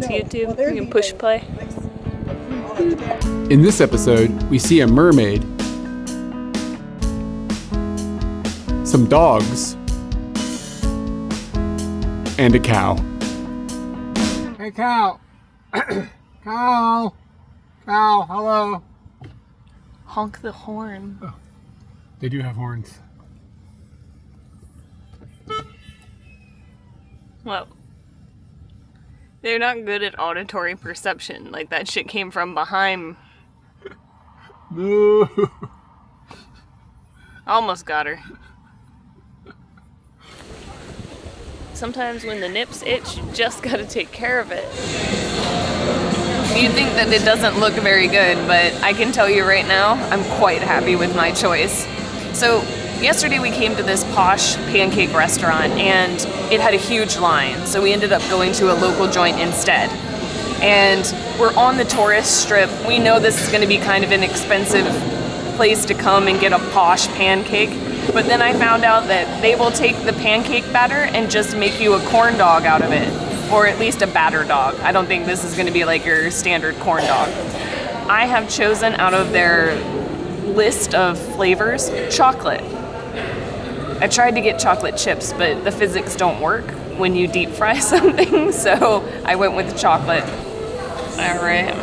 YouTube. You can push play. In this episode, we see a mermaid, some dogs, and a cow. Hey, cow. Cow. Cow, hello. Honk the horn. Oh, they do have horns. Well, they're not good at auditory perception. Like, that shit came from behind. No. Almost got her. Sometimes when the nips itch, you just gotta take care of it. You think that it doesn't look very good, but I can tell you right now, I'm quite happy with my choice. So, yesterday we came to this posh pancake restaurant, and it had a huge line, so we ended up going to a local joint instead. And we're on the tourist strip. We know this is going to be kind of an expensive place to come and get a posh pancake, but then I found out that they will take the pancake batter and just make you a corn dog out of it, or at least a batter dog. I don't think this is going to be like your standard corn dog. I have chosen out of their list of flavors, chocolate. I tried to get chocolate chips, but the physics don't work when you deep fry something, so I went with chocolate. All right.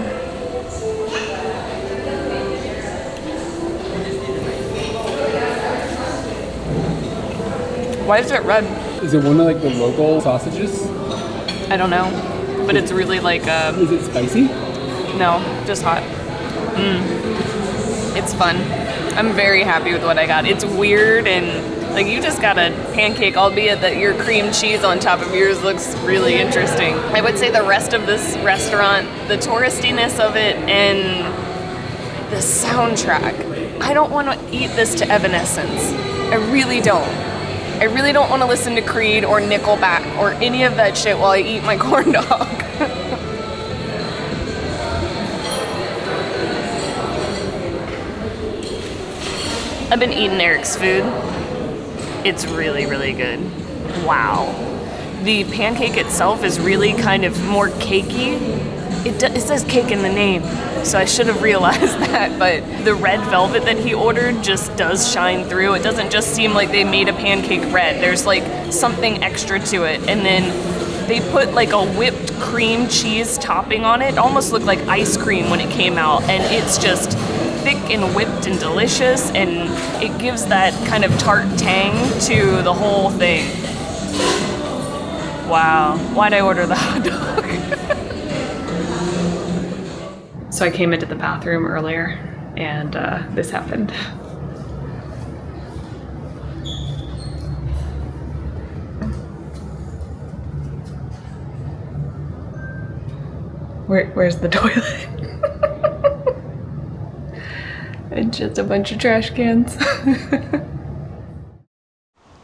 Why is it red? Is it one of like the local sausages? I don't know, but it's really like Is it spicy? No, just hot. It's fun. I'm very happy with what I got. It's weird and like you just got a pancake, albeit that your cream cheese on top of yours looks really interesting. I would say the rest of this restaurant, the touristiness of it and the soundtrack. I don't want to eat this to Evanescence. I really don't. I really don't want to listen to Creed or Nickelback or any of that shit while I eat my corn dog. I've been eating Eric's food. It's really, really good. Wow. The pancake itself is really kind of more cakey. It says cake in the name, so I should have realized that, but the red velvet that he ordered just does shine through. It doesn't just seem like they made a pancake red. There's like something extra to it, and then they put like a whipped cream cheese topping on it. It almost looked like ice cream when it came out, and it's just thick and whipped and delicious, and it gives that kind of tart tang to the whole thing. Wow, why'd I order the hot dog? So I came into the bathroom earlier, and this happened. Where's the toilet? And just a bunch of trash cans.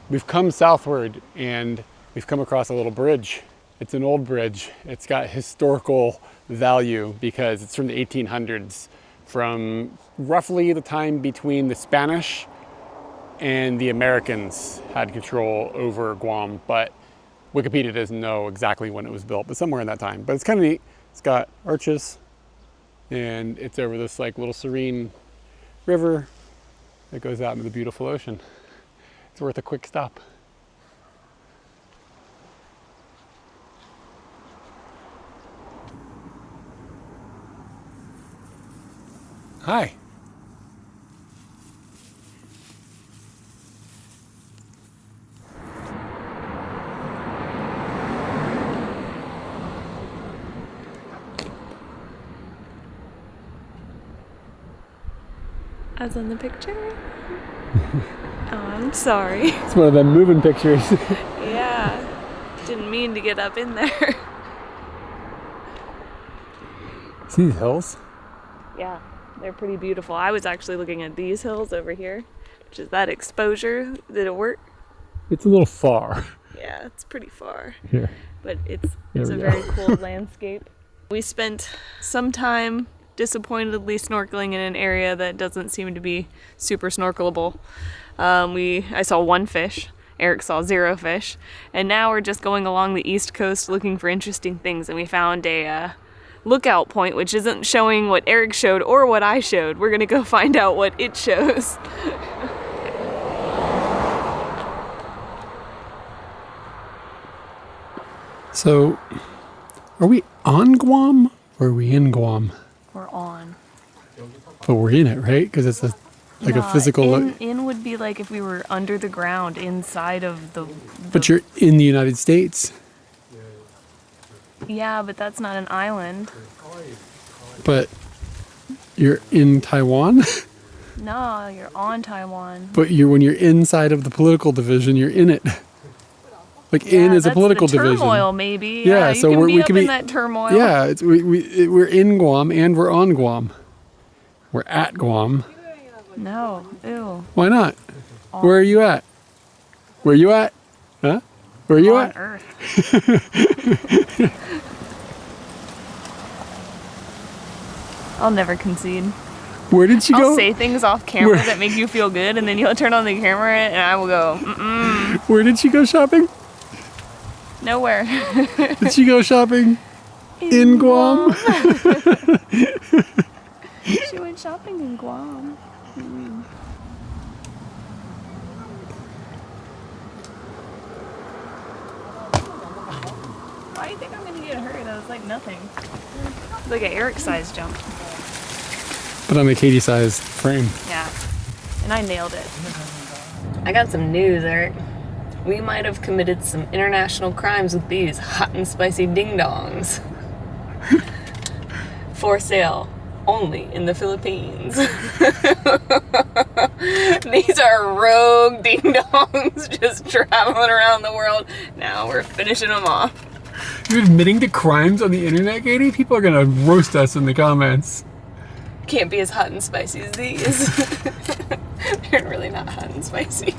We've come southward and we've come across a little bridge. It's an old bridge. It's got historical value because it's from the 1800s, from roughly the time between the Spanish and the Americans had control over Guam, but Wikipedia doesn't know exactly when it was built, but somewhere in that time. But it's kind of neat. It's got arches and it's over this like little serene river that goes out into the beautiful ocean. It's worth a quick stop. Hi. As in the picture? Oh, I'm sorry. It's one of them moving pictures. Yeah. Didn't mean to get up in there. See these hills? Yeah, they're pretty beautiful. I was actually looking at these hills over here, which is that exposure. Did it work? It's a little far. Yeah, it's pretty far. Here. But it's a very cool landscape. We spent some time disappointedly snorkeling in an area that doesn't seem to be super snorkelable. I saw one fish, Eric saw 0 fish. And now we're just going along the east coast looking for interesting things, and we found a lookout point, which isn't showing what Eric showed or what I showed. We're gonna go find out what it shows. So, are we on Guam or are we in Guam? We're on. But we're in it, right? Because it's a physical look. In would be like if we were under the ground inside of the. But you're in the United States. Yeah, but that's not an island. But you're in Taiwan. No, you're on Taiwan. But when you're inside of the political division, you're in it. Like in is a political division. Turmoil, maybe. Yeah, so we can be in that turmoil. Yeah, we're in Guam and we're on Guam. We're at Guam. No, ew. Why not? Where are you at? Where are you at? Huh? Where are you on at? Earth. I'll never concede. Where did you go? I'll say things off camera that make you feel good, and then you'll turn on the camera, and I will go, mm-mm. Where did she go shopping? Nowhere. Did she go shopping? In Guam? She went shopping in Guam. Mm. Why do you think I'm gonna get hurt? That was like nothing. Like an Eric-sized jump. But on a Katie-sized frame. Yeah. And I nailed it. I got some news, Eric. We might have committed some international crimes with these hot and spicy ding-dongs. For sale. Only in the Philippines. These are rogue ding-dongs just traveling around the world. Now we're finishing them off. You're admitting to crimes on the internet, Katie? People are gonna roast us in the comments. Can't be as hot and spicy as these. They're really not hot and spicy.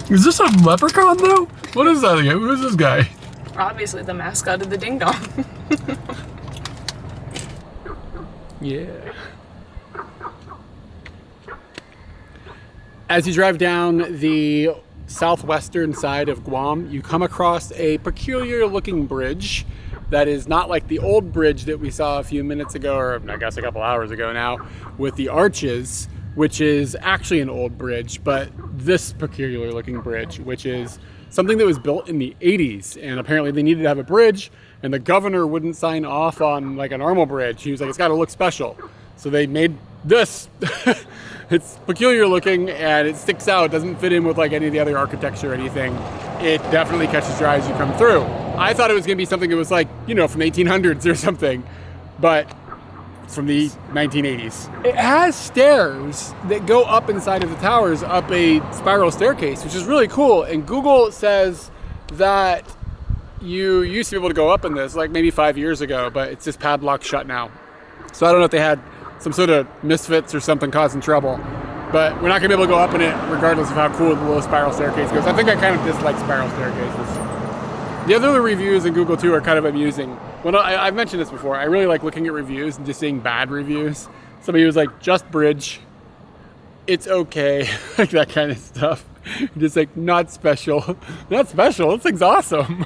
Is this a leprechaun, though? What is that again? Who is this guy? Obviously the mascot of the Ding Dong. Yeah. As you drive down the southwestern side of Guam, you come across a peculiar looking bridge that is not like the old bridge that we saw a few minutes ago, or I guess a couple hours ago now, with the arches, which is actually an old bridge, but this peculiar looking bridge, which is something that was built in the 80s, and apparently they needed to have a bridge, and the governor wouldn't sign off on like a normal bridge. He was like, it's got to look special. So they made this. It's peculiar looking and it sticks out. It doesn't fit in with like any of the other architecture or anything. It definitely catches your eye as you come through. I thought it was going to be something that was like, you know, from the 1800s or something, but it's from the 1980s. It has stairs that go up inside of the towers, up a spiral staircase, which is really cool. And Google says that you used to be able to go up in this like maybe 5 years ago, but it's just padlocked shut now. So I don't know if they had some sort of misfits or something causing trouble, but we're not gonna be able to go up in it regardless of how cool the little spiral staircase goes. I think I kind of dislike spiral staircases. The other reviews in Google too are kind of amusing. Well, I've mentioned this before. I really like looking at reviews and just seeing bad reviews. Somebody was like, just bridge, it's okay, like that kind of stuff. Just like, not special. Not special, this thing's awesome.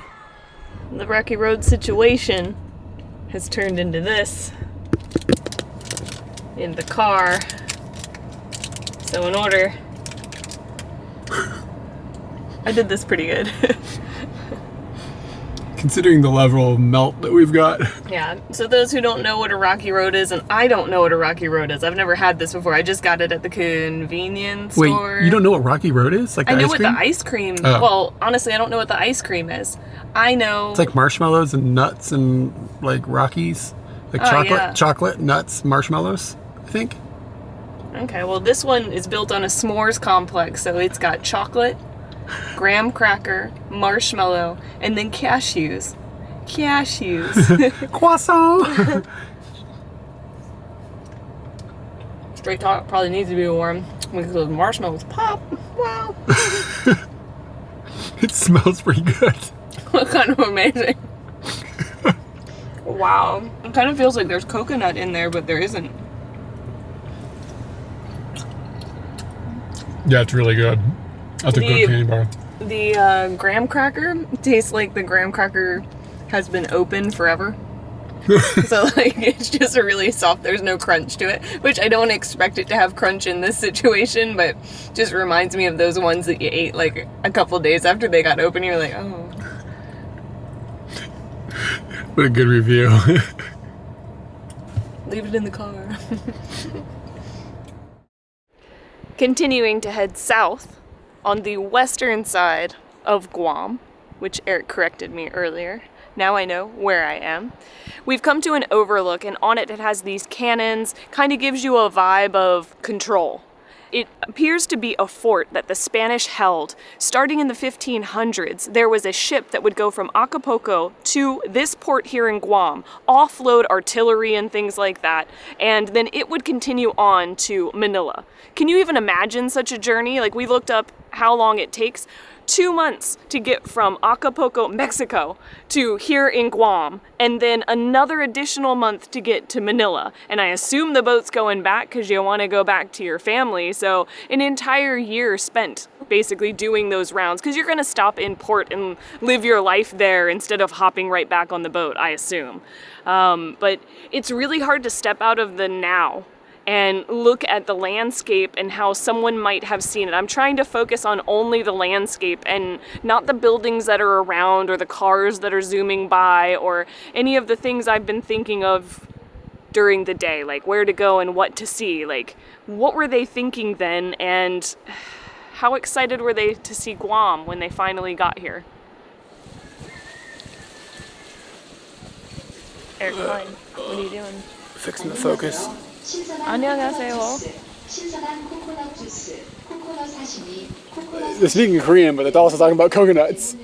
The Rocky Road situation has turned into this in the car. So in order, I did this pretty good. Considering the level of melt that we've got. Yeah, so those who don't know what a Rocky Road is, and I don't know what a Rocky Road is. I've never had this before. I just got it at the convenience store. Wait, you don't know what Rocky Road is? Like the I know ice what cream? the ice cream, Oh. well, honestly, I don't know what the ice cream is. I know... It's like marshmallows and nuts and like Rockies. Like chocolate, nuts, marshmallows, I think. Okay, well this one is built on a s'mores complex, so it's got chocolate, graham cracker, marshmallow, and then cashews. Croissant! Straight talk probably needs to be warm because those marshmallows pop. Wow. It smells pretty good. Kind of amazing. Wow. It kind of feels like there's coconut in there, but there isn't. Yeah, it's really good. That's a good candy bar. The graham cracker tastes like the graham cracker has been open forever. So like it's just a really soft, there's no crunch to it, which I don't expect it to have crunch in this situation, but just reminds me of those ones that you ate like a couple days after they got open. You're like, oh. What a good review. Leave it in the car. Continuing to head south on the western side of Guam, which Eric corrected me earlier. Now I know where I am. We've come to an overlook, and on it has these cannons, kind of gives you a vibe of control. It appears to be a fort that the Spanish held. Starting in the 1500s, there was a ship that would go from Acapulco to this port here in Guam, offload artillery and things like that, and then it would continue on to Manila. Can you even imagine such a journey? Like, we looked up how long it takes. 2 months to get from Acapulco, Mexico, to here in Guam, and then another additional month to get to Manila. And I assume the boat's going back because you want to go back to your family. So an entire year spent basically doing those rounds because you're going to stop in port and live your life there instead of hopping right back on the boat, I assume. But it's really hard to step out of the now and look at the landscape and how someone might have seen it. I'm trying to focus on only the landscape and not the buildings that are around or the cars that are zooming by or any of the things I've been thinking of during the day, like where to go and what to see. Like, what were they thinking then, and how excited were they to see Guam when they finally got here? Eric, fine. What are you doing? Fixing the focus. 안녕하세요. They're speaking Korean, but they're also talking about coconuts.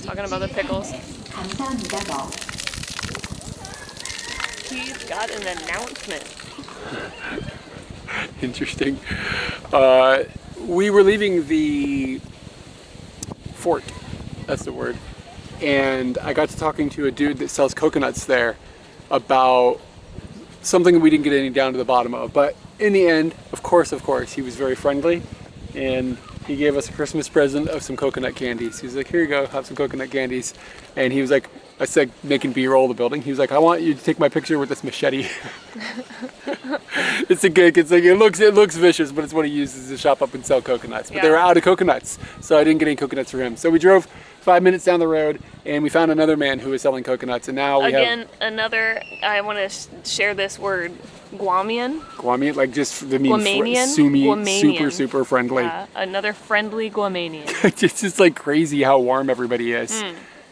Talking about the pickles. He's got an announcement. Interesting. We were leaving the fort, that's the word, and I got to talking to a dude that sells coconuts there about something that we didn't get any down to the bottom of. But in the end, of course, he was very friendly, and he gave us a Christmas present of some coconut candies. He was like, here you go, have some coconut candies. And he was like, I said, making B-roll of the building. He was like, I want you to take my picture with this machete. It's a gig. It's like, it looks vicious, but it's what he uses to shop up and sell coconuts. But they were out of coconuts, so I didn't get any coconuts for him. So we drove 5 minutes down the road, and we found another man who was selling coconuts. And now we have another. I want to share this word. Guamian, like just the mean Guamanian. super friendly. Another friendly Guamanian. It's just like crazy how warm everybody is.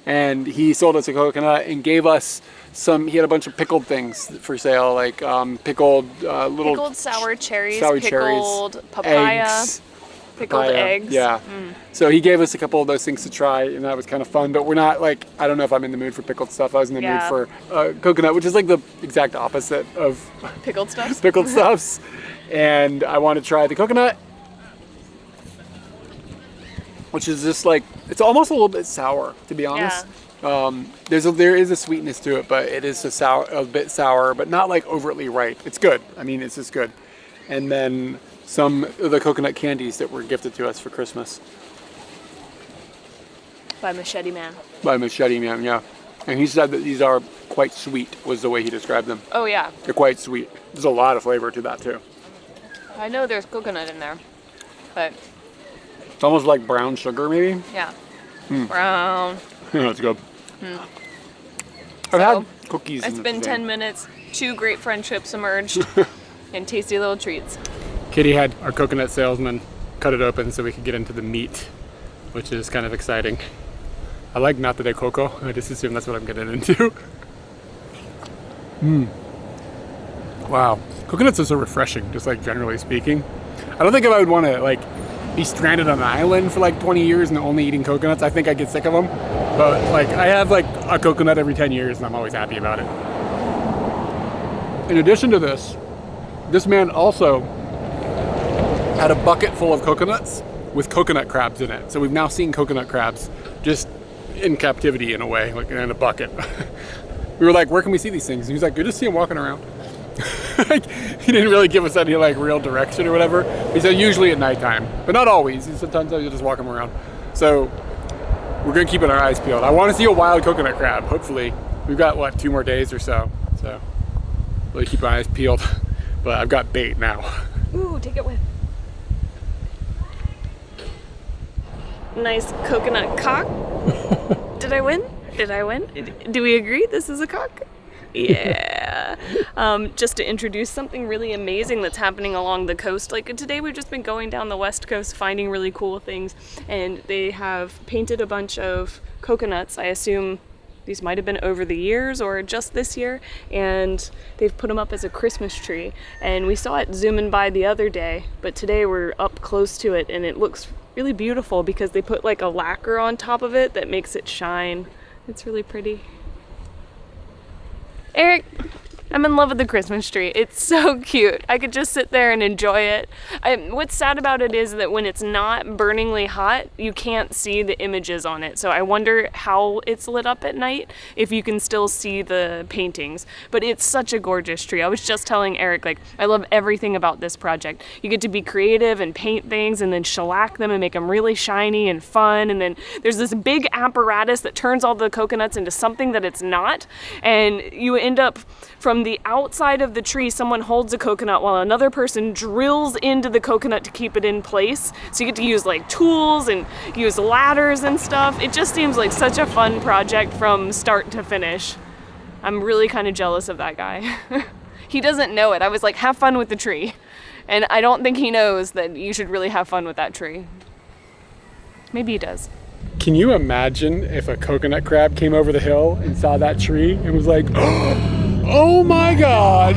And he sold us a coconut and gave us some. He had a bunch of pickled things for sale, like pickled sour cherries, pickled papaya, pickled eggs. Yeah. So he gave us a couple of those things to try, and that was kind of fun. But we're not like, I don't know if I'm in the mood for pickled stuff. I was in the mood for coconut, which is like the exact opposite of pickled stuffs. Pickled stuffs. And I want to try the coconut, which is just like, it's almost a little bit sour, to be honest. Yeah. There is a sweetness to it, but it is a bit sour, but not like overtly ripe. It's good. I mean, it's just good. And then some of the coconut candies that were gifted to us for Christmas. By Machete Man. Yeah. And he said that these are quite sweet, was the way he described them. Oh, yeah. They're quite sweet. There's a lot of flavor to that, too. I know there's coconut in there, but... It's almost like brown sugar, maybe? Yeah. Brown. Yeah, that's good. I've had cookies. It's been 10 minutes. 2 great friendships emerged. And tasty little treats. Kitty had our coconut salesman cut it open so we could get into the meat, which is kind of exciting. I like nata de coco. I just assume that's what I'm getting into. Wow. Coconuts are so refreshing, just like generally speaking. I don't think if I would want to like be stranded on an island for like 20 years and only eating coconuts. I think I'd get sick of them. But like I have like a coconut every 10 years and I'm always happy about it. In addition to this man also had a bucket full of coconuts with coconut crabs in it. So we've now seen coconut crabs just in captivity in a way, like in a bucket. We were like, where can we see these things? And he was like, you just see them walking around. Like, he didn't really give us any like real direction or whatever. He said usually at nighttime, but not always. Sometimes you'll just walk him around. So we're gonna keep our eyes peeled. I want to see a wild coconut crab. Hopefully, we've got what, 2 more days or so. So really keep my eyes peeled. But I've got bait now. Ooh, take it with. Nice coconut cock. Did I win? Did I win? Do we agree this is a cock? Yeah. Just to introduce something really amazing that's happening along the coast. Like today we've just been going down the west coast finding really cool things, and they have painted a bunch of coconuts. I assume these might have been over the years or just this year, and they've put them up as a Christmas tree. And we saw it zooming by the other day, but today we're up close to it and it looks really beautiful because they put like a lacquer on top of it that makes it shine. It's really pretty. Eric, I'm in love with the Christmas tree. It's so cute. I could just sit there and enjoy it. What's sad about it is that when it's not burningly hot, you can't see the images on it. So I wonder how it's lit up at night, if you can still see the paintings. But it's such a gorgeous tree. I was just telling Eric, like, I love everything about this project. You get to be creative and paint things and then shellac them and make them really shiny and fun. And then there's this big apparatus that turns all the coconuts into something that it's not. And you end up, from the outside of the tree, someone holds a coconut while another person drills into the coconut to keep it in place. So you get to use like tools and use ladders and stuff. It just seems like such a fun project from start to finish. I'm really kind of jealous of that guy. He doesn't know it. I was like, have fun with the tree. And I don't think he knows that you should really have fun with that tree. Maybe he does. Can you imagine if a coconut crab came over the hill and saw that tree and was like, oh my God,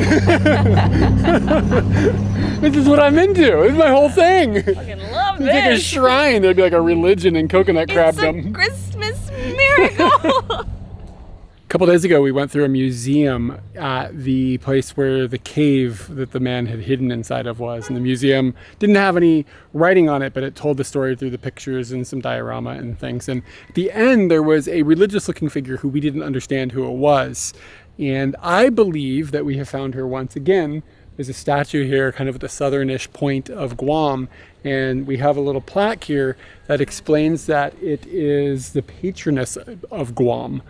this is what I'm into. This is my whole thing. I fucking love this. It's like a shrine. There'd be like a religion in coconut crabdom. It's a Christmas miracle. A couple days ago, we went through a museum at the place where the cave that the man had hidden inside of was. And the museum didn't have any writing on it, but it told the story through the pictures and some diorama and things. And at the end, there was a religious-looking figure who we didn't understand who it was. And I believe that we have found her once again. There's a statue here kind of at the southernish point of Guam. And we have a little plaque here that explains that it is the patroness of Guam.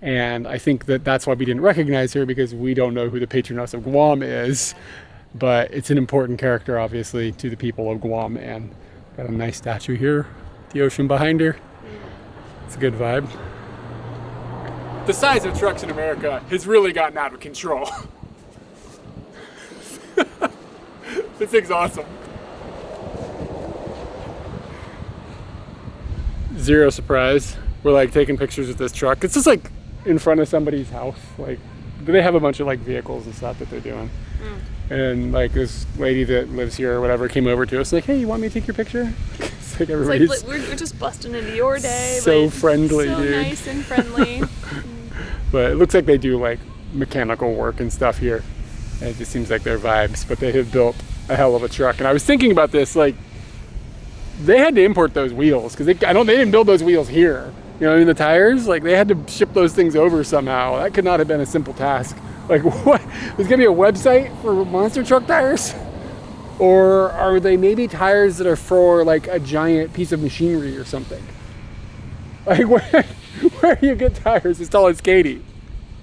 And I think that that's why we didn't recognize her, because we don't know who the patroness of Guam is. But it's an important character, obviously, to the people of Guam. And got a nice statue here, the ocean behind her. It's a good vibe. The size of trucks in America has really gotten out of control. This thing's awesome. Zero surprise. We're like taking pictures of this truck. It's just like in front of somebody's house. Like, they have a bunch of like vehicles and stuff that they're doing. And like this lady that lives here or whatever came over to us like, hey, you want me to take your picture? It's like everybody's it's like we're just busting into your day. So but friendly, so dude. Nice and friendly. But it looks like they do like mechanical work and stuff here. And it just seems like their vibes, but they have built a hell of a truck. And I was thinking about this, like, they had to import those wheels because they didn't build those wheels here. You know, I mean, the tires, like, they had to ship those things over somehow. That could not have been a simple task. Like, what? There's gonna be a website for monster truck tires? Or are they maybe tires that are for like a giant piece of machinery or something? Like, where do you get tires as tall as Katie?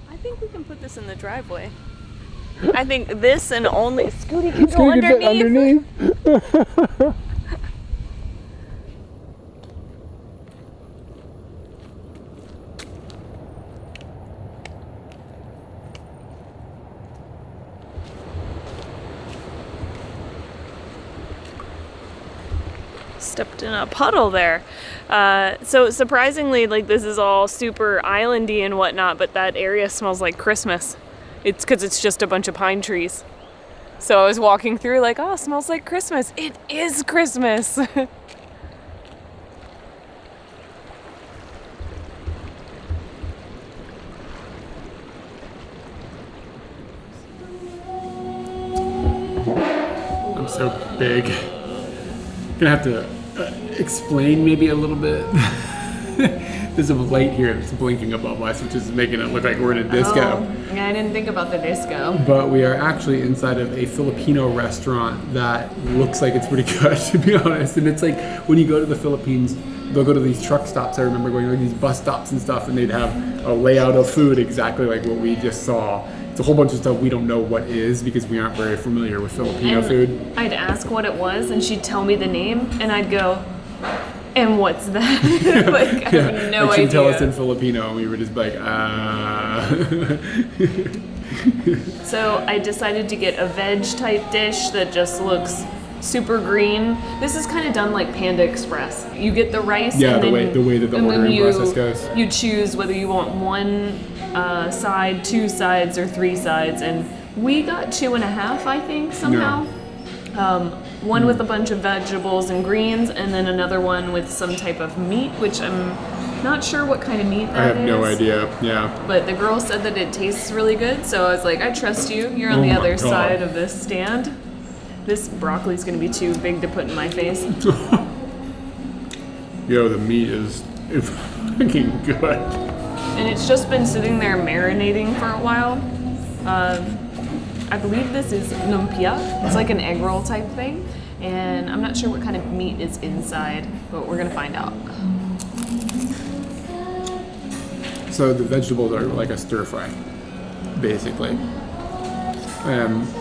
I think we can put this in the driveway. I think this and only Scooty can go Scooty can fit underneath. Stepped in a puddle there. So surprisingly, like, this is all super islandy and whatnot, but that area smells like Christmas. It's because it's just a bunch of pine trees. So I was walking through like, oh, it smells like Christmas. It is Christmas. I'm so big. Gonna have to explain maybe a little bit. There's a light here that's blinking above us, which is making it look like we're in a disco. Oh, yeah, I didn't think about the disco. But we are actually inside of a Filipino restaurant that looks like it's pretty good, to be honest. And it's like when you go to the Philippines, they'll go to these truck stops. I remember going to like these bus stops and stuff, and they'd have a layout of food exactly like what we just saw. It's a whole bunch of stuff we don't know what is because we aren't very familiar with Filipino food. I'd ask what it was, and she'd tell me the name, and I'd go, and what's that? Like, I have no like she'd idea. tell us in Filipino, and we were just like, So I decided to get a veg type dish that just looks super green. This is kind of done like Panda Express. You get the rice, yeah, and the then, way that the ordering process goes. You choose whether you want one side, two sides, or three sides, and we got 2.5, I think, somehow. One with a bunch of vegetables and greens, and then another one with some type of meat, which I'm not sure what kind of meat that is. I have no idea, yeah. But the girl said that it tastes really good, so I was like, I trust you. You're on the my other God. side of this stand. This broccoli's gonna be too big to put in my face. Yo, the meat is fucking good. And it's just been sitting there marinating for a while. I believe this is lumpia. It's like an egg roll type thing. And I'm not sure what kind of meat is inside, but we're gonna find out. So the vegetables are like a stir fry, basically.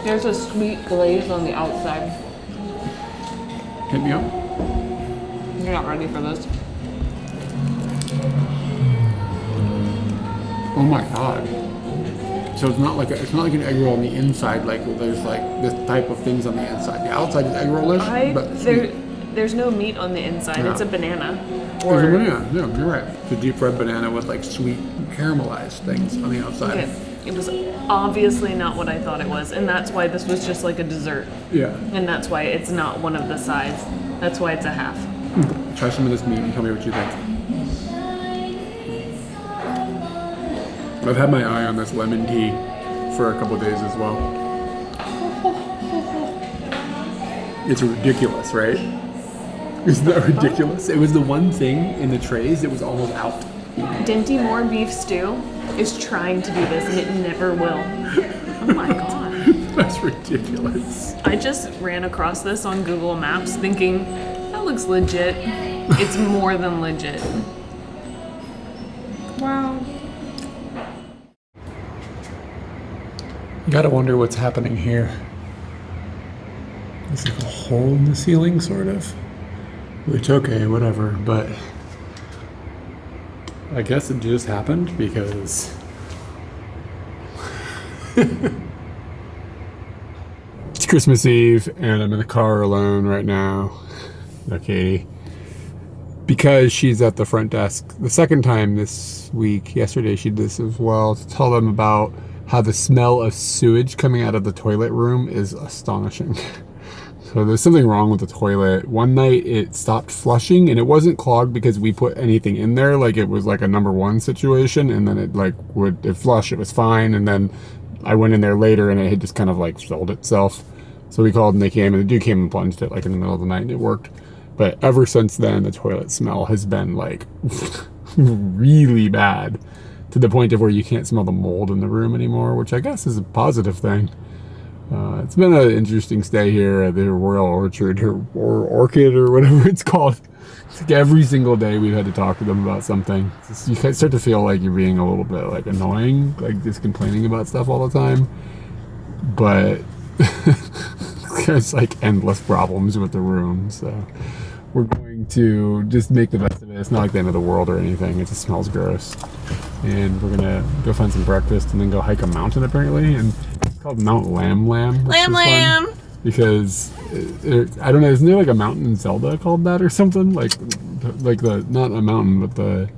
There's a sweet glaze on the outside. Hit me up. You're not ready for this. Oh my God. So it's not like an egg roll on the inside. Like there's like this type of things on the inside. The outside is egg rollish, but sweet. There's no meat on the inside. Yeah. It's a banana. It's a banana. Yeah, you're right. It's a deep fried banana with like sweet caramelized things on the outside. Okay. It was obviously not what I thought it was, and that's why this was just like a dessert. Yeah. And that's why it's not one of the sides. That's why it's a half. Try some of this meat and tell me what you think. I've had my eye on this lemon tea for a couple days as well. It's ridiculous, right? Isn't that ridiculous? It was the one thing in the trays that was almost out. Dinty Moore beef stew is trying to do this, and it never will. Oh my God. That's ridiculous. I just ran across this on Google Maps thinking, that looks legit. It's more than legit. Wow. You gotta wonder what's happening here. There's like a hole in the ceiling, sort of. Which, okay, whatever, but I guess it just happened because it's Christmas Eve and I'm in the car alone right now. No, Katie. Because she's at the front desk the second time this week. Yesterday she did this as well to tell them about how the smell of sewage coming out of the toilet room is astonishing. So there's something wrong with the toilet. One night it stopped flushing and it wasn't clogged because we put anything in there. Like it was like a number one situation, and then it flush, it was fine. And then I went in there later and it had just kind of like filled itself. So we called and they came, and the dude came and plunged it like in the middle of the night and it worked. But ever since then, the toilet smell has been like really bad, to the point of where you can't smell the mold in the room anymore, which I guess is a positive thing. It's been an interesting stay here at the Royal Orchard or Orchid or whatever it's called. It's like every single day we've had to talk to them about something. You start to feel like you're being a little bit like annoying, like just complaining about stuff all the time. But there's like endless problems with the room, so we're going to just make the best of it. It's not like the end of the world or anything. It just smells gross. And we're gonna go find some breakfast and then go hike a mountain apparently. And it's called Mount Lam Lam. Lam. Because I don't know, isn't there like a mountain in Zelda called that or something? Like the not a mountain, but the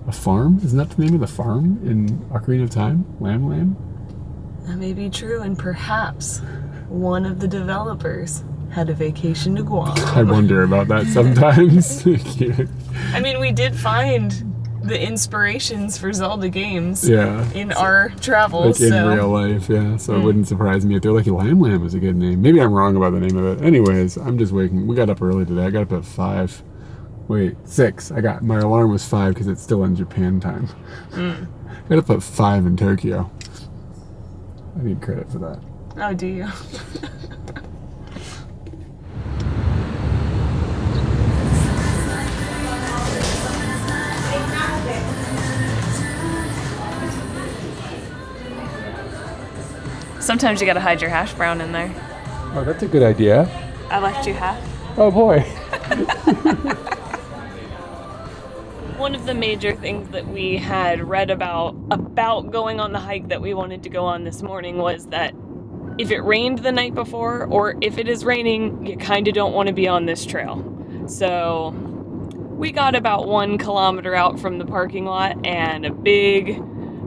a farm? Isn't that the name of the farm in Ocarina of Time? Lam Lam? That may be true, and perhaps one of the developers had a vacation to Guam. I wonder about that sometimes. I mean, we did find the inspirations for Zelda games in our travels. Like in real life, yeah. So it wouldn't surprise me if they're like, Lam Lam is a good name. Maybe I'm wrong about the name of it. Anyways, I'm just waking. We got up early today. I got up at 5. Wait, 6. My alarm was 5 because it's still in Japan time. I gotta put 5 in Tokyo. I need credit for that. Oh, do you? Sometimes you gotta hide your hash brown in there. Oh, that's a good idea. I left you half. Oh boy. One of the major things that we had read about going on the hike that we wanted to go on this morning was that if it rained the night before, or if it is raining, you kind of don't want to be on this trail. So we got about 1 kilometer out from the parking lot and a big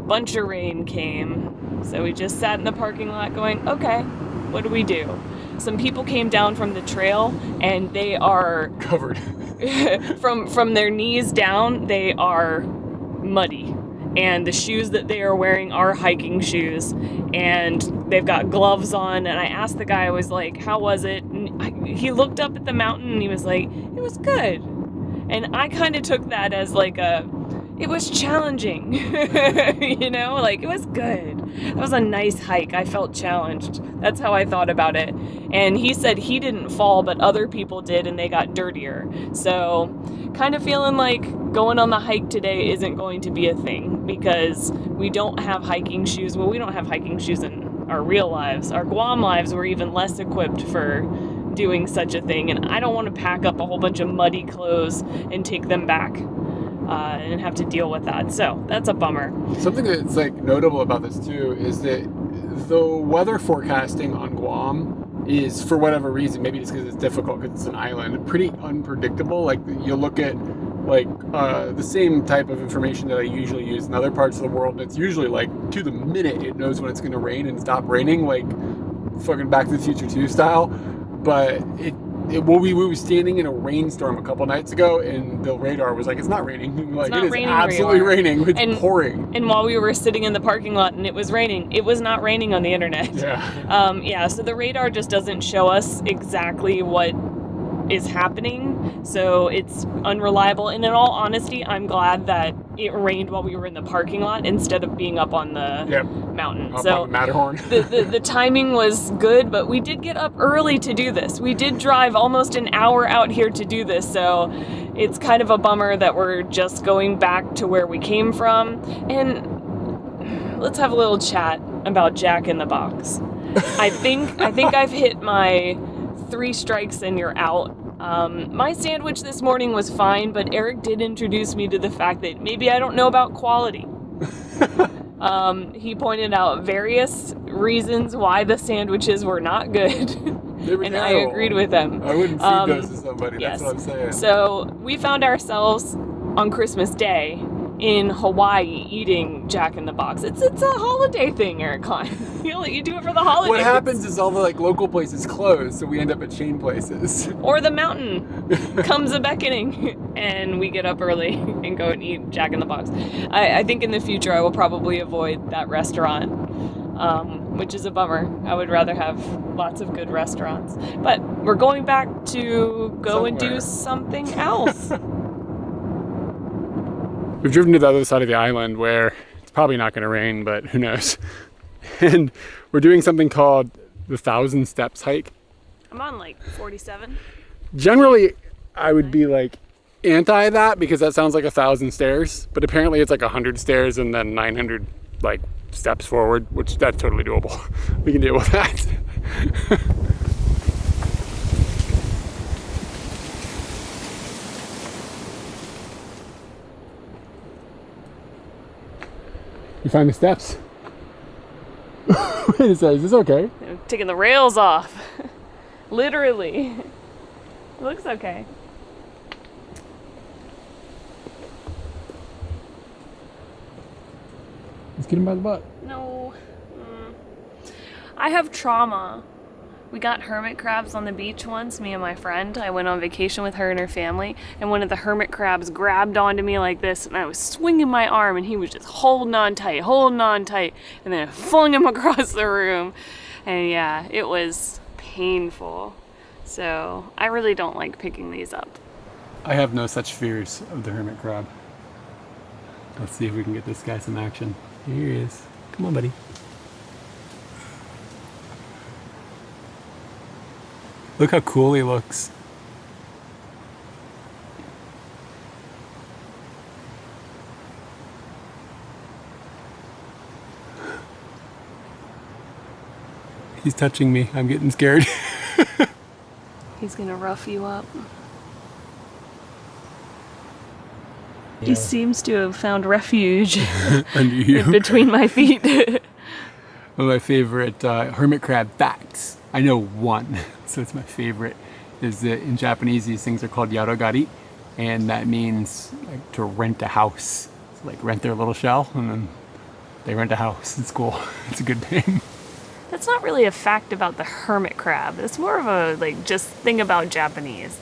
bunch of rain came. So we just sat in the parking lot going, okay, what do we do? Some people came down from the trail and they are Covered. from their knees down, they are muddy. And the shoes that they are wearing are hiking shoes. And they've got gloves on. And I asked the guy, I was like, how was it? And he looked up at the mountain and he was like, it was good. And I kind of took that as like it was challenging. You know, like it was good. It was a nice hike. I felt challenged. That's how I thought about it. And he said he didn't fall, but other people did, and they got dirtier. So kind of feeling like going on the hike today isn't going to be a thing because we don't have hiking shoes. Well, we don't have hiking shoes in our real lives. Our Guam lives were even less equipped for doing such a thing. And I don't want to pack up a whole bunch of muddy clothes and take them back. And have to deal with that. So that's a bummer. Something that's like notable about this too is that the weather forecasting on Guam is, for whatever reason, maybe just because it's difficult because it's an island, pretty unpredictable. Like you'll look at like the same type of information that I usually use in other parts of the world, and it's usually like to the minute it knows when it's going to rain and stop raining, like fucking Back to the Future 2 style. But we were standing in a rainstorm a couple nights ago, and the radar was like, "It's not raining." Like not it is raining absolutely raining. It's pouring. And while we were sitting in the parking lot and it was raining, it was not raining on the internet. Yeah. So the radar just doesn't show us exactly what is happening, so it's unreliable. And in all honesty, I'm glad that it rained while we were in the parking lot instead of being up on the mountain. Up so on the Matterhorn. the timing was good, but we did get up early to do this. We did drive almost an hour out here to do this, so it's kind of a bummer that we're just going back to where we came from. And let's have a little chat about Jack in the Box. I think I've hit my 3 strikes and you're out. My sandwich this morning was fine, but Eric did introduce me to the fact that maybe I don't know about quality. He pointed out various reasons why the sandwiches were not good. They were and terrible. I agreed with him. I wouldn't feed those to somebody. Yes. That's what I'm saying. So we found ourselves on Christmas Day in Hawaii eating Jack in the Box. It's a holiday thing, Eric Klein. You do it for the holidays. What happens is all the like local places close, so we end up at chain places. Or the mountain comes a beckoning, and we get up early and go and eat Jack in the Box. I think in the future I will probably avoid that restaurant, which is a bummer. I would rather have lots of good restaurants. But we're going back to go and do something else. We've driven to the other side of the island where it's probably not going to rain, but who knows. And we're doing something called the 1,000 Steps hike. I'm on like 47. Generally, I would be like anti that because that sounds like 1,000 stairs, but apparently it's like 100 stairs and then 900 like steps forward, which that's totally doable. We can deal with that. You find the steps. Wait a second, is this okay? I'm taking the rails off. Literally. It looks okay. Let's get him by the butt. No. I have trauma. We got hermit crabs on the beach once, me and my friend. I went on vacation with her and her family, and one of the hermit crabs grabbed onto me like this, and I was swinging my arm, and he was just holding on tight, and then I flung him across the room. And yeah, it was painful. So I really don't like picking these up. I have no such fears of the hermit crab. Let's see if we can get this guy some action. Here he is. Come on, buddy. Look how cool he looks. He's touching me. I'm getting scared. He's gonna rough you up. Yeah. He seems to have found refuge Under you. in between my feet. One of my favorite hermit crab facts. I know one, so it's my favorite, is that in Japanese these things are called yarogari, and that means like to rent a house. So like rent their little shell, and then they rent a house. It's cool. It's a good name. That's not really a fact about the hermit crab. It's more of a just thing about Japanese.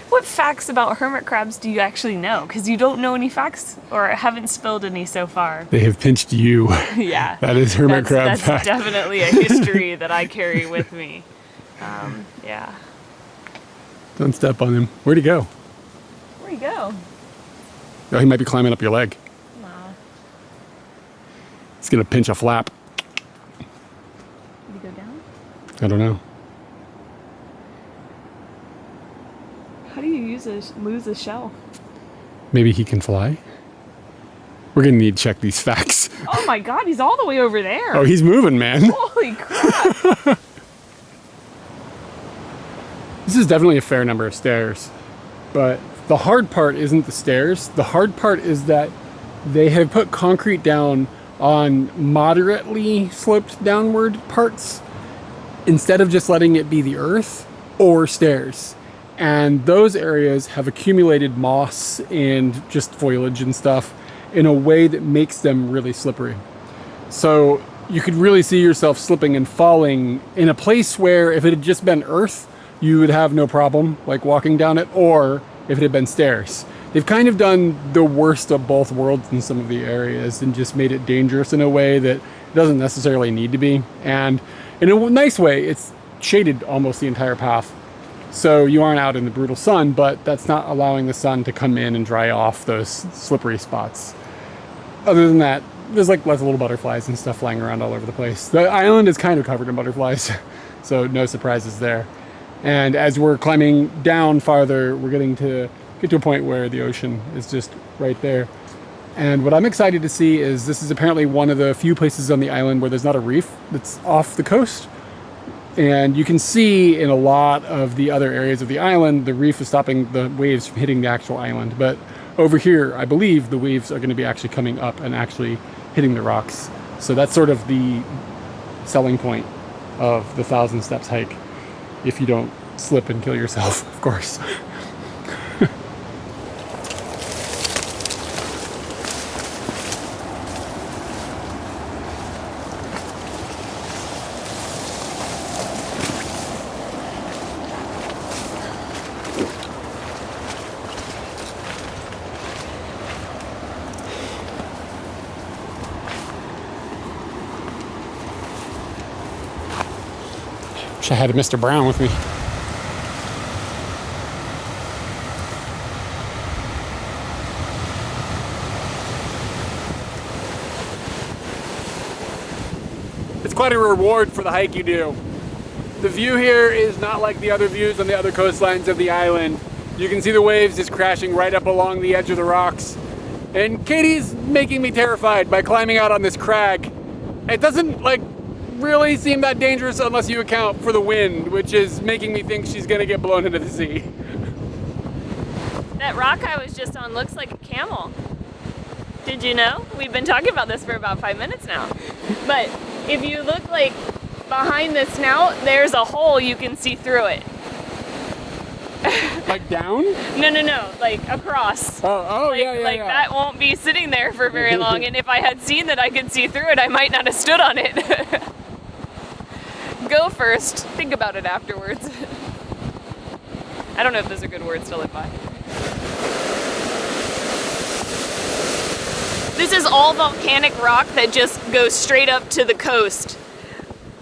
What facts about hermit crabs do you actually know? Because you don't know any facts or haven't spilled any so far. They have pinched you. Yeah. That is hermit crab That's fact. definitely a history that I carry with me. Yeah. Don't step on him. Where'd he go? Where'd he go? Oh, he might be climbing up your leg. No. He's gonna pinch a flap. Did he go down? I don't know. How do you lose a shell? Maybe he can fly? We're gonna need to check these facts. Oh my god, he's all the way over there. Oh, he's moving, man. Holy crap. This is definitely a fair number of stairs, but the hard part isn't the stairs. The hard part is that they have put concrete down on moderately sloped downward parts instead of just letting it be the earth or stairs. And those areas have accumulated moss and just foliage and stuff in a way that makes them really slippery. So you could really see yourself slipping and falling in a place where if it had just been earth, you would have no problem like walking down it, or if it had been stairs. They've kind of done the worst of both worlds in some of the areas and just made it dangerous in a way that doesn't necessarily need to be. And in a nice way, it's shaded almost the entire path. So you aren't out in the brutal sun, but that's not allowing the sun to come in and dry off those slippery spots. Other than that, there's like lots of little butterflies and stuff flying around all over the place. The island is kind of covered in butterflies, so no surprises there. And as we're climbing down farther, we're getting to get to a point where the ocean is just right there. And what I'm excited to see is this is apparently one of the few places on the island where there's not a reef that's off the coast. And you can see in a lot of the other areas of the island, the reef is stopping the waves from hitting the actual island. But over here, I believe the waves are going to be actually coming up and actually hitting the rocks. So that's sort of the selling point of the 1,000 Steps hike. If you don't slip and kill yourself, of course. Wish I had a Mr. Brown with me. It's quite a reward for the hike you do. The view here is not like the other views on the other coastlines of the island. You can see the waves just crashing right up along the edge of the rocks. And Katie's making me terrified by climbing out on this crag. It doesn't really seem that dangerous unless you account for the wind, which is making me think she's gonna get blown into the sea. That rock I was just on looks like a camel. Did you know? We've been talking about this for about 5 minutes now. But if you look behind the snout, there's a hole you can see through it. Like down? No, across. Yeah. That won't be sitting there for very long, and if I had seen that I could see through it, I might not have stood on it. Go first, think about it afterwards. I don't know if those are good words to live by. This is all volcanic rock that just goes straight up to the coast.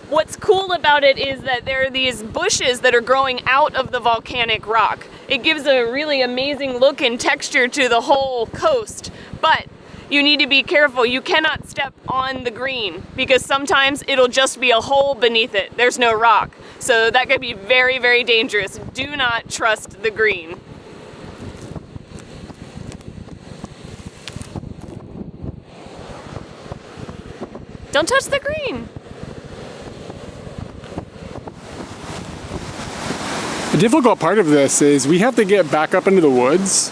What's cool about it is that there are these bushes that are growing out of the volcanic rock. It gives a really amazing look and texture to the whole coast, but you need to be careful. You cannot step on the green because sometimes it'll just be a hole beneath it. There's no rock. So that could be very, very dangerous. Do not trust the green. Don't touch the green. The difficult part of this is we have to get back up into the woods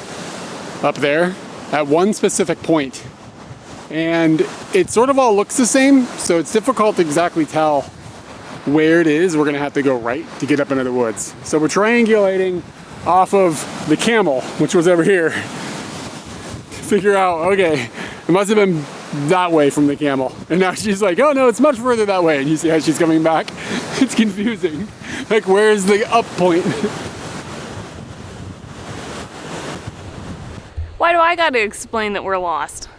up there at one specific point. And it sort of all looks the same, so it's difficult to exactly tell where it is. We're gonna have to go right to get up into the woods. So we're triangulating off of the camel, which was over here, to figure out, okay, it must have been that way from the camel. And now she's like, oh no, it's much further that way. And you see how she's coming back? It's confusing. Like, where's the up point? Why do I gotta explain that we're lost?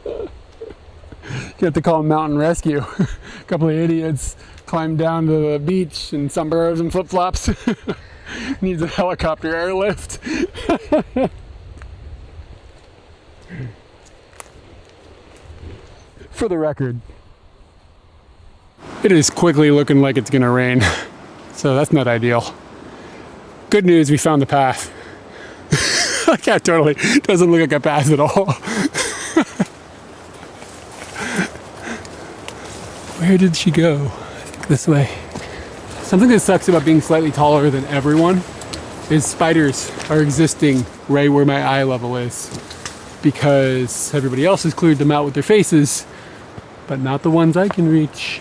You have to call mountain rescue. A couple of idiots climbed down to the beach in sombreros and flip-flops. Needs a helicopter airlift. For the record, it is quickly looking like it's gonna rain. So that's not ideal. Good news, we found the path. That totally doesn't look like a path at all. Where did she go? I think this way. Something that sucks about being slightly taller than everyone is spiders are existing right where my eye level is, because everybody else has cleared them out with their faces, but not the ones I can reach.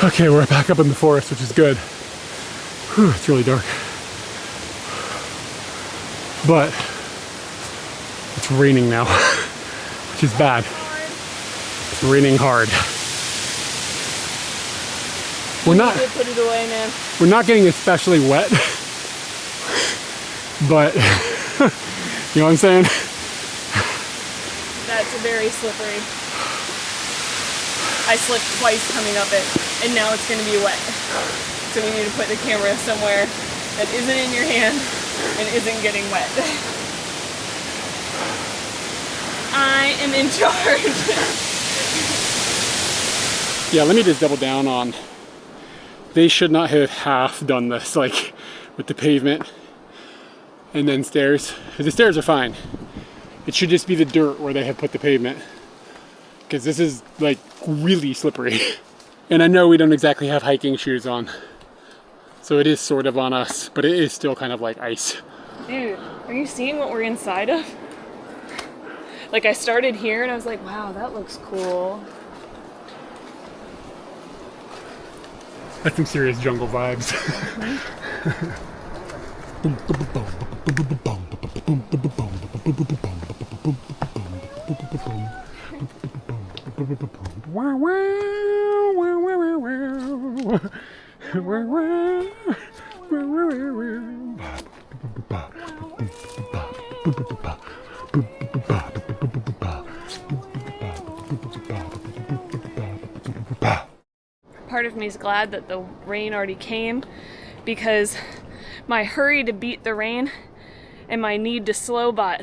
Okay, we're back up in the forest, which is good. Whew, it's really dark. But it's raining now, which is bad. It's raining hard. We're not. Put it away, man. We're not getting especially wet, but you know what I'm saying? That's very slippery. I slipped twice coming up it, and now it's going to be wet. So we need to put the camera somewhere that isn't in your hand and isn't getting wet. I am in charge. Yeah, let me just double down on, they should not have half done this, like with the pavement and then stairs. The stairs are fine. It should just be the dirt where they have put the pavement, because this is like really slippery. And I know we don't exactly have hiking shoes on, so it is sort of on us, but it is still kind of like ice. Dude, are you seeing what we're inside of? Like, I started here and I was like, wow, that looks cool. That's some serious jungle vibes. Part of me is glad that the rain already came, because my hurry to beat the rain and my need to slow bot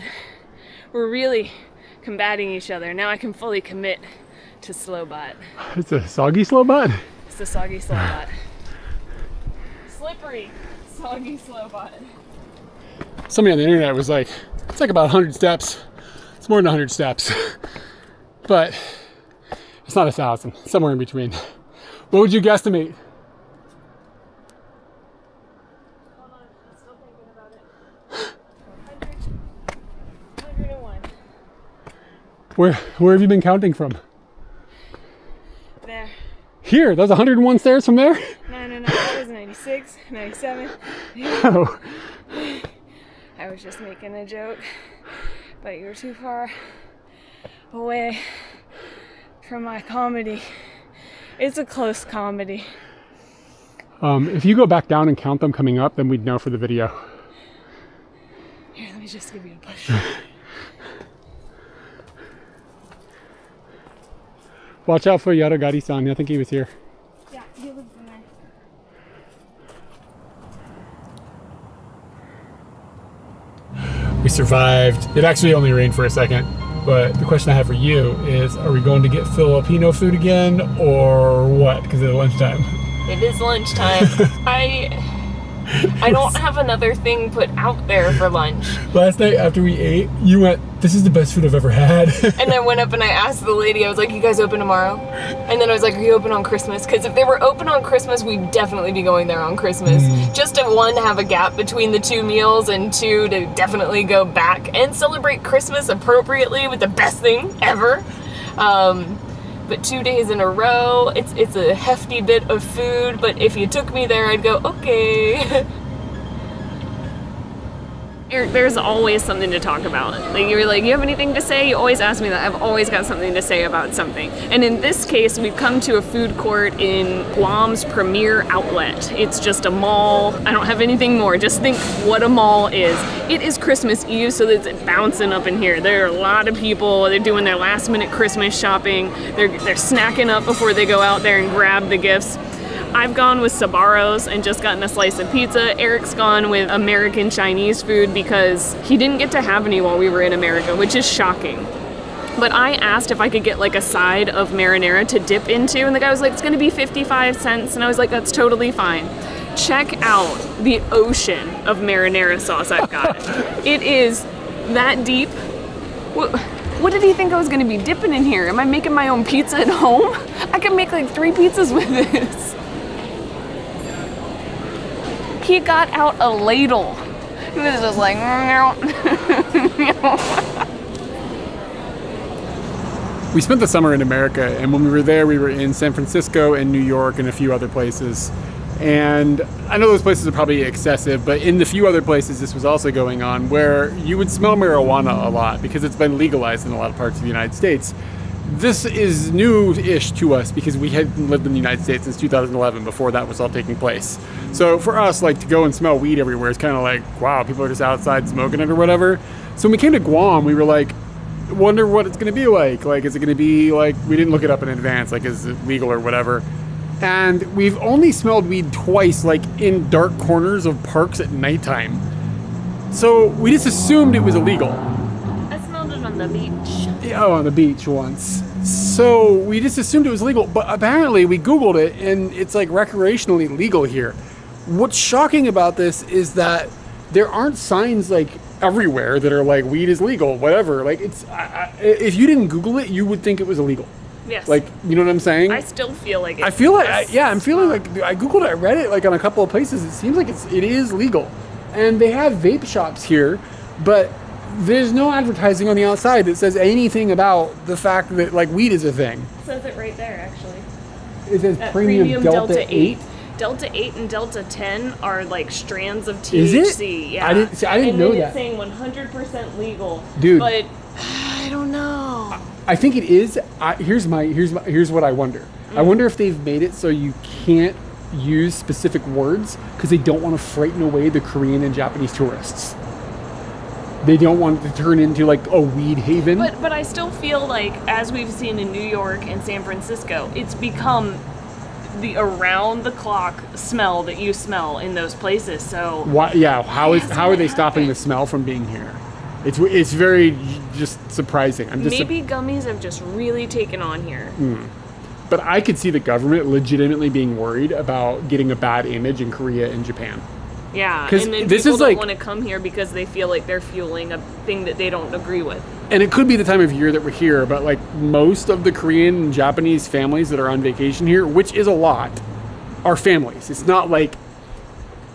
were really combating each other. Now I can fully commit to slow bot. It's a soggy slow bot? It's the soggy slow bot. Slippery, soggy slow bot. Somebody on the internet was like, it's like about 100 steps. It's more than 100 steps. But it's not 1,000, somewhere in between. What would you guesstimate? Hold on, I'm still thinking about it. 101. Where have you been counting from? There. Here, that's 101 stairs from there? No, that was 96, 97. Oh. I was just making a joke, but you were too far away from my comedy. It's a close comedy. If you go back down and count them coming up, then we'd know for the video. Here, let me just give you a push. Watch out for Yarogari-san. I think he was here. Yeah, he lives in there. We survived. It actually only rained for a second. But the question I have for you is, are we going to get Filipino food again or what? Because it's lunchtime. It is lunchtime. I don't have another thing put out there for lunch. Last night after we ate, you went, this is the best food I've ever had. And I went up and I asked the lady, I was like, you guys open tomorrow? And then I was like, are you open on Christmas? Because if they were open on Christmas, we'd definitely be going there on Christmas. Just to one, have a gap between the two meals, and two, to definitely go back and celebrate Christmas appropriately with the best thing ever. But 2 days in a row, it's a hefty bit of food, but if you took me there, I'd go, okay. There's always something to talk about. Like, you're like, you have anything to say? You always ask me that. I've always got something to say about something. And in this case, we've come to a food court in Guam's premier outlet. It's just a mall. I don't have anything more. Just think what a mall is. It is Christmas Eve, so it's bouncing up in here. There are a lot of people. They're doing their last minute Christmas shopping. They're snacking up before they go out there and grab the gifts. I've gone with Sbarro's and just gotten a slice of pizza. Eric's gone with American Chinese food because he didn't get to have any while we were in America, which is shocking. But I asked if I could get like a side of marinara to dip into, and the guy was like, it's gonna be 55 cents, and I was like, that's totally fine. Check out the ocean of marinara sauce I've got. It is that deep. What did he think I was gonna be dipping in here? Am I making my own pizza at home? I can make like 3 pizzas with this. He got out a ladle. He was just like, We spent the summer in America, and when we were there, we were in San Francisco and New York and a few other places. And I know those places are probably excessive, but in the few other places this was also going on, where you would smell marijuana a lot because it's been legalized in a lot of parts of the United States. This is new-ish to us because we hadn't lived in the United States since 2011, before that was all taking place. So for us, like, to go and smell weed everywhere is kind of like, wow, people are just outside smoking it or whatever. So when we came to Guam, we were like, wonder what it's going to be like. Like, is it going to be like, we didn't look it up in advance, like, is it legal or whatever. And we've only smelled weed twice, like in dark corners of parks at nighttime. So we just assumed it was illegal. I smelled it on the beach. Yeah, on the beach once. So we just assumed it was legal, but apparently we Googled it and it's like recreationally legal here. What's shocking about this is that there aren't signs like everywhere that are like weed is legal, whatever. Like, it's if you didn't Google it, you would think it was illegal. Yes. Like, you know what I'm saying? I still feel like it. I feel like, I'm feeling like, I Googled it, I read it like on a couple of places. It seems like it is legal. And they have vape shops here, but there's no advertising on the outside that says anything about the fact that like weed is a thing. It says it right there, actually. It says premium Delta 8. Delta 8 and Delta 10 are like strands of THC. Is it? Yeah. I didn't know that. It's saying 100% legal. Dude. But I don't know. I think it is. Here's what I wonder. I wonder if they've made it so you can't use specific words because they don't want to frighten away the Korean and Japanese tourists. They don't want it to turn into like a weed haven. But I still feel like, as we've seen in New York and San Francisco, it's become the around the clock smell that you smell in those places. So why, yeah, how are they stopping the smell from being here? It's very just surprising. Maybe gummies have just really taken on here. But I could see the government legitimately being worried about getting a bad image in Korea and Japan. Yeah, 'Cause and then this people is don't like, want to come here because they feel like they're fueling a thing that they don't agree with. and it could be the time of year that we're here, but like most of the Korean and Japanese families that are on vacation here, which is a lot, are families. It's not like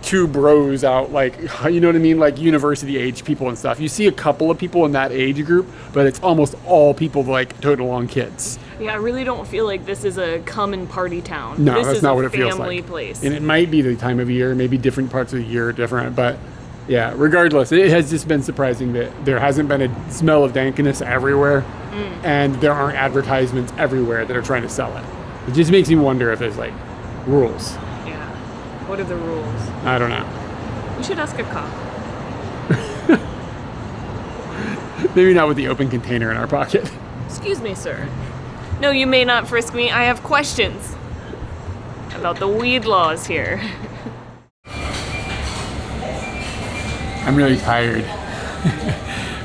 two bros out, like, you know what I mean, like university age people and stuff. You see a couple of people in that age group, but it's almost all people like total on kids. Yeah, I really don't feel like this is a come and party town. No, this that's is not a what it feels family like. place. And it might be the time of year, maybe different parts of the year are different, but yeah, regardless, it has just been surprising that there hasn't been a smell of dankness everywhere, and there aren't advertisements everywhere that are trying to sell it. It just makes me wonder if there's like rules. Yeah. What are the rules? I don't know. We should ask a cop. Maybe not with the open container in our pocket. Excuse me, sir. No, you may not frisk me. I have questions about the weed laws here. I'm really tired.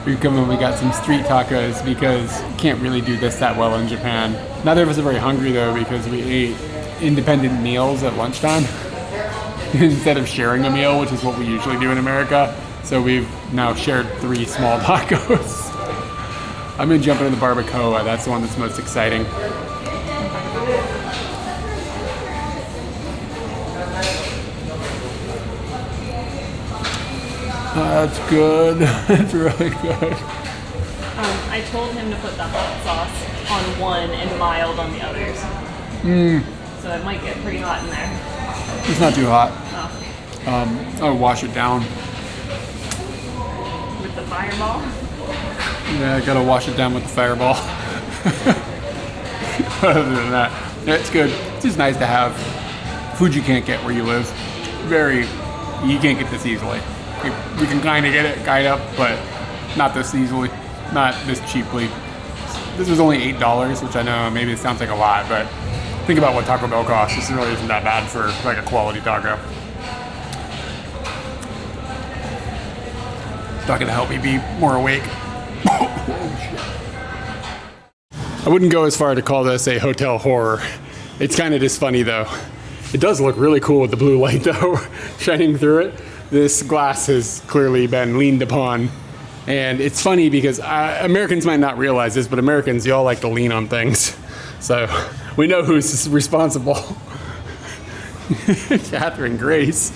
We've come and we got some street tacos because you can't really do this that well in Japan. Neither of us are very hungry though because we ate independent meals at lunchtime instead of sharing a meal, which is what we usually do in America. So we've now shared 3 small tacos. I'm gonna jump into the barbacoa. That's the one that's most exciting. That's good. That's really good. I told him to put the hot sauce on one and mild on the others. So it might get pretty hot in there. It's not too hot. Oh. I'll wash it down. With the fireball? Yeah, I gotta wash it down with the fireball. Other than that, it's good. It's just nice to have food you can't get where you live. You can't get this easily. You can kind of get it, guide up, but not this easily, not this cheaply. This was only $8, which I know maybe it sounds like a lot, but think about what Taco Bell costs. This really isn't that bad for like a quality taco. It's not gonna help me be more awake. I wouldn't go as far to call this a hotel horror. It's kind of just funny though. It does look really cool with the blue light though, shining through it. This glass has clearly been leaned upon. And it's funny because Americans might not realize this, but Americans, you all like to lean on things. So we know who's responsible. Catherine Grace.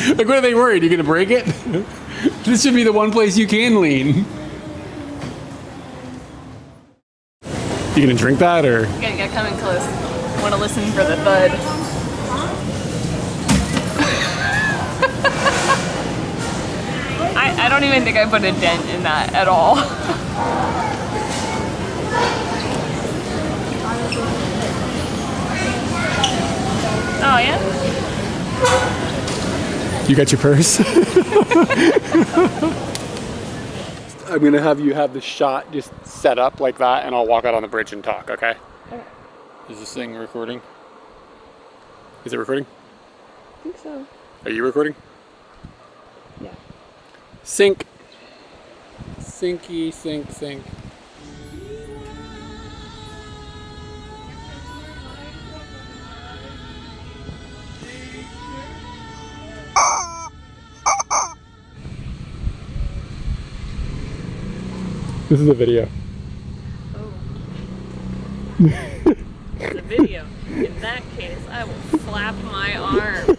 Like, what are they worried? You're gonna break it? This should be the one place you can lean. You gonna drink that or? You gotta come in close. I wanna listen for the thud. I don't even think I put a dent in that at all. Oh yeah? You got your purse? I'm gonna have you have the shot just set up like that and I'll walk out on the bridge and talk, okay? Okay. Is this thing recording? Is it recording? I think so. Are you recording? Yeah. Sync. Syncy, sync, sync. This is a video. Oh. It's a video. In that case, I will flap my arms.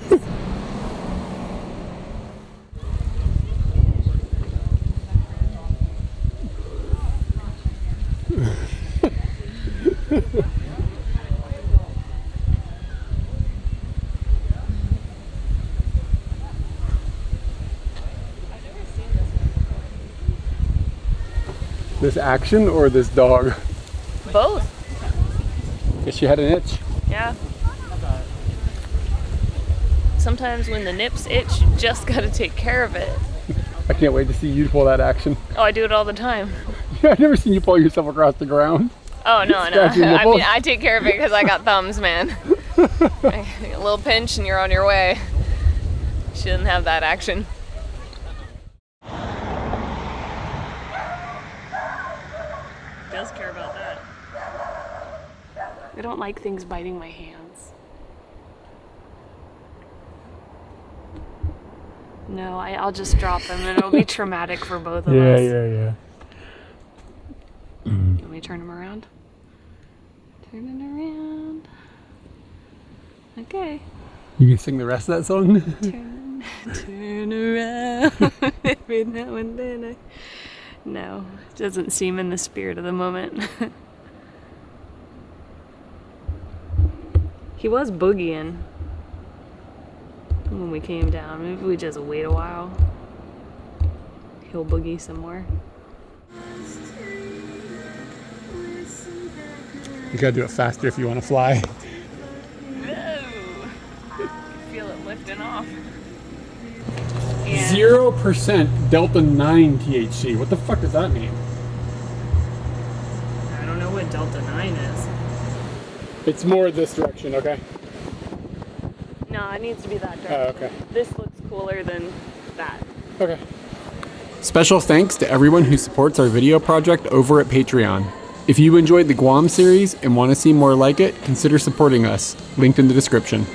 This action or this dog? Both. Guess she had an itch. Yeah. Sometimes when the nips itch, you just gotta take care of it. I can't wait to see you pull that action. Oh, I do it all the time. I've never seen you pull yourself across the ground. Oh, no. Scratching I nipples. mean, I take care of it because I got thumbs, man. A little pinch and you're on your way. She didn't have that action. Does care about that. I don't like things biting my hands. No, I'll just drop them and it'll be traumatic for both of us. Yeah. Let me turn them around. Turn it around. Okay. You can sing the rest of that song? Turn around. Every now and then No, it doesn't seem in the spirit of the moment. He was boogieing when we came down. Maybe we just wait a while. He'll boogie some more. You gotta do it faster if you want to fly. Whoa! Feel it lifting off. 0% Delta 9 THC. What the fuck does that mean? I don't know what Delta 9 is. It's more this direction, okay? No, it needs to be that Oh, direction. okay. This looks cooler than that. Okay. Special thanks to everyone who supports our video project over at Patreon. If you enjoyed the Guam series and want to see more like it, consider supporting us. Linked in the description.